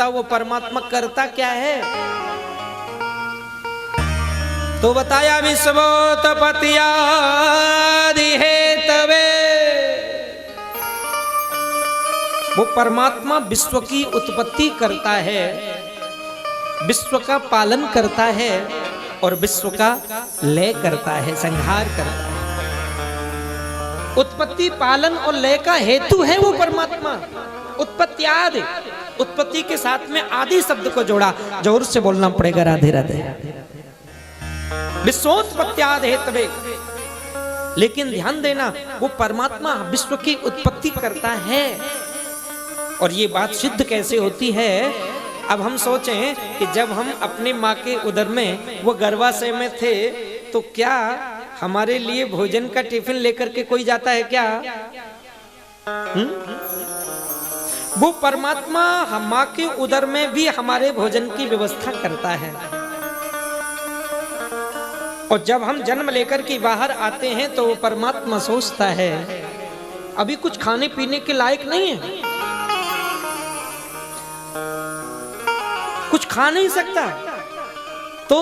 बताओ वो परमात्मा करता क्या है? तो बताया विश्वोत्पत्त्यादि हेतवे, वो परमात्मा विश्व की उत्पत्ति करता है, विश्व का पालन करता है और विश्व का लय करता है, संहार करता है। उत्पत्ति पालन और लय का हेतु है वो परमात्मा। उत्पत्त्यादि, उत्पत्ति के साथ में आदि शब्द को जोड़ा, जोर से बोलना पड़ेगा राधे राधे। विश्वोत्पत्त्यादि हेतवे, लेकिन ध्यान देना वो परमात्मा विश्व की उत्पत्ति करता है। और ये बात सिद्ध कैसे होती है? अब हम सोचें कि जब हम अपने माँ के उदर में वो गर्भाशय में थे तो क्या हमारे लिए भोजन का टिफिन लेकर के कोई जाता है क्या? वो परमात्मा माँ के उदर में भी हमारे भोजन की व्यवस्था करता है। और जब हम जन्म लेकर के बाहर आते हैं तो वो परमात्मा सोचता है अभी कुछ खाने पीने के लायक नहीं है, कुछ खा नहीं सकता, तो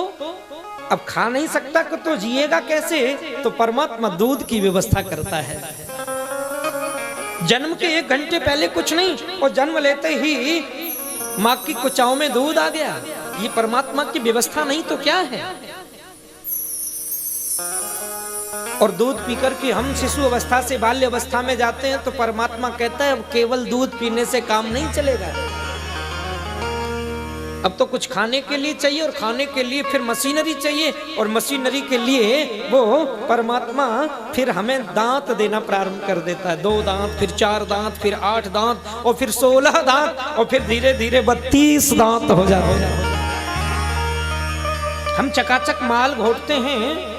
अब खा नहीं सकता तो जिएगा कैसे? तो परमात्मा दूध की व्यवस्था करता है। जन्म के 1 घंटे पहले कुछ नहीं और जन्म लेते ही माँ की कुचाओं में दूध आ गया। ये परमात्मा की व्यवस्था नहीं तो क्या है? और दूध पीकर के हम शिशु अवस्था से बाल्य अवस्था में जाते हैं तो परमात्मा कहता है अब केवल दूध पीने से काम नहीं चलेगा, अब तो कुछ खाने के लिए चाहिए और खाने के लिए फिर मशीनरी चाहिए और मशीनरी के लिए वो परमात्मा फिर हमें दांत देना प्रारंभ कर देता है। 2 दांत, फिर 4 दांत, फिर 8 दांत और फिर 16 दांत और फिर धीरे धीरे 32 दांत हो जाते हैं। हम चकाचक माल घोटते हैं,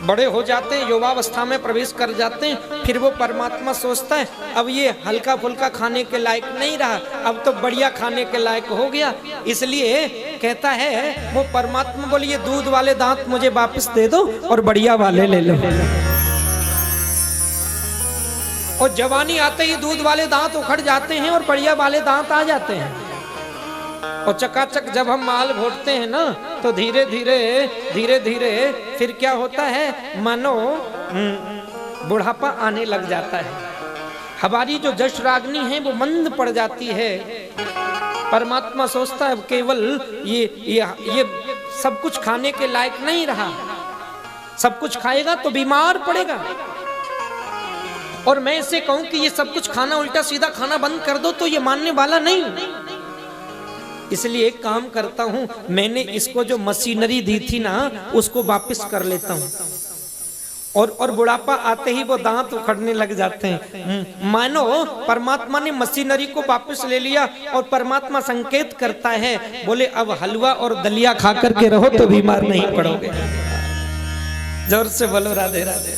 बड़े हो जाते हैं, युवावस्था में प्रवेश कर जाते हैं, फिर वो परमात्मा सोचता है अब ये हल्का फुल्का खाने के लायक नहीं रहा, अब तो बढ़िया खाने के लायक हो गया। इसलिए कहता है वो परमात्मा बोले ये दूध वाले दांत मुझे वापस दे दो और बढ़िया वाले ले लो। और जवानी आते ही दूध वाले दांत उखड़ जाते हैं और बढ़िया वाले दांत आ जाते हैं। और चकाचक जब हम माल घोटते हैं ना तो धीरे धीरे फिर क्या होता है? मानो बुढ़ापा आने लग जाता है। हमारी जो जश रागनी है वो मंद पड़ जाती है। परमात्मा सोचता है केवल ये सब कुछ खाने के लायक नहीं रहा, सब कुछ खाएगा तो बीमार पड़ेगा। और मैं इसे कहूं कि ये सब कुछ खाना उल्टा सीधा खाना बंद कर दो तो ये मानने वाला नहीं। इसलिए एक काम करता हूं, मैंने इसको जो मशीनरी दी थी ना उसको वापस कर लेता हूं। और बुढ़ापा आते ही वो दांत उखड़ने लग जाते हैं। मानो परमात्मा ने मशीनरी को वापस ले लिया और परमात्मा संकेत करता है बोले अब हलवा और दलिया खा करके रहो तो बीमार नहीं पड़ोगे। जोर से बोलो राधे राधे।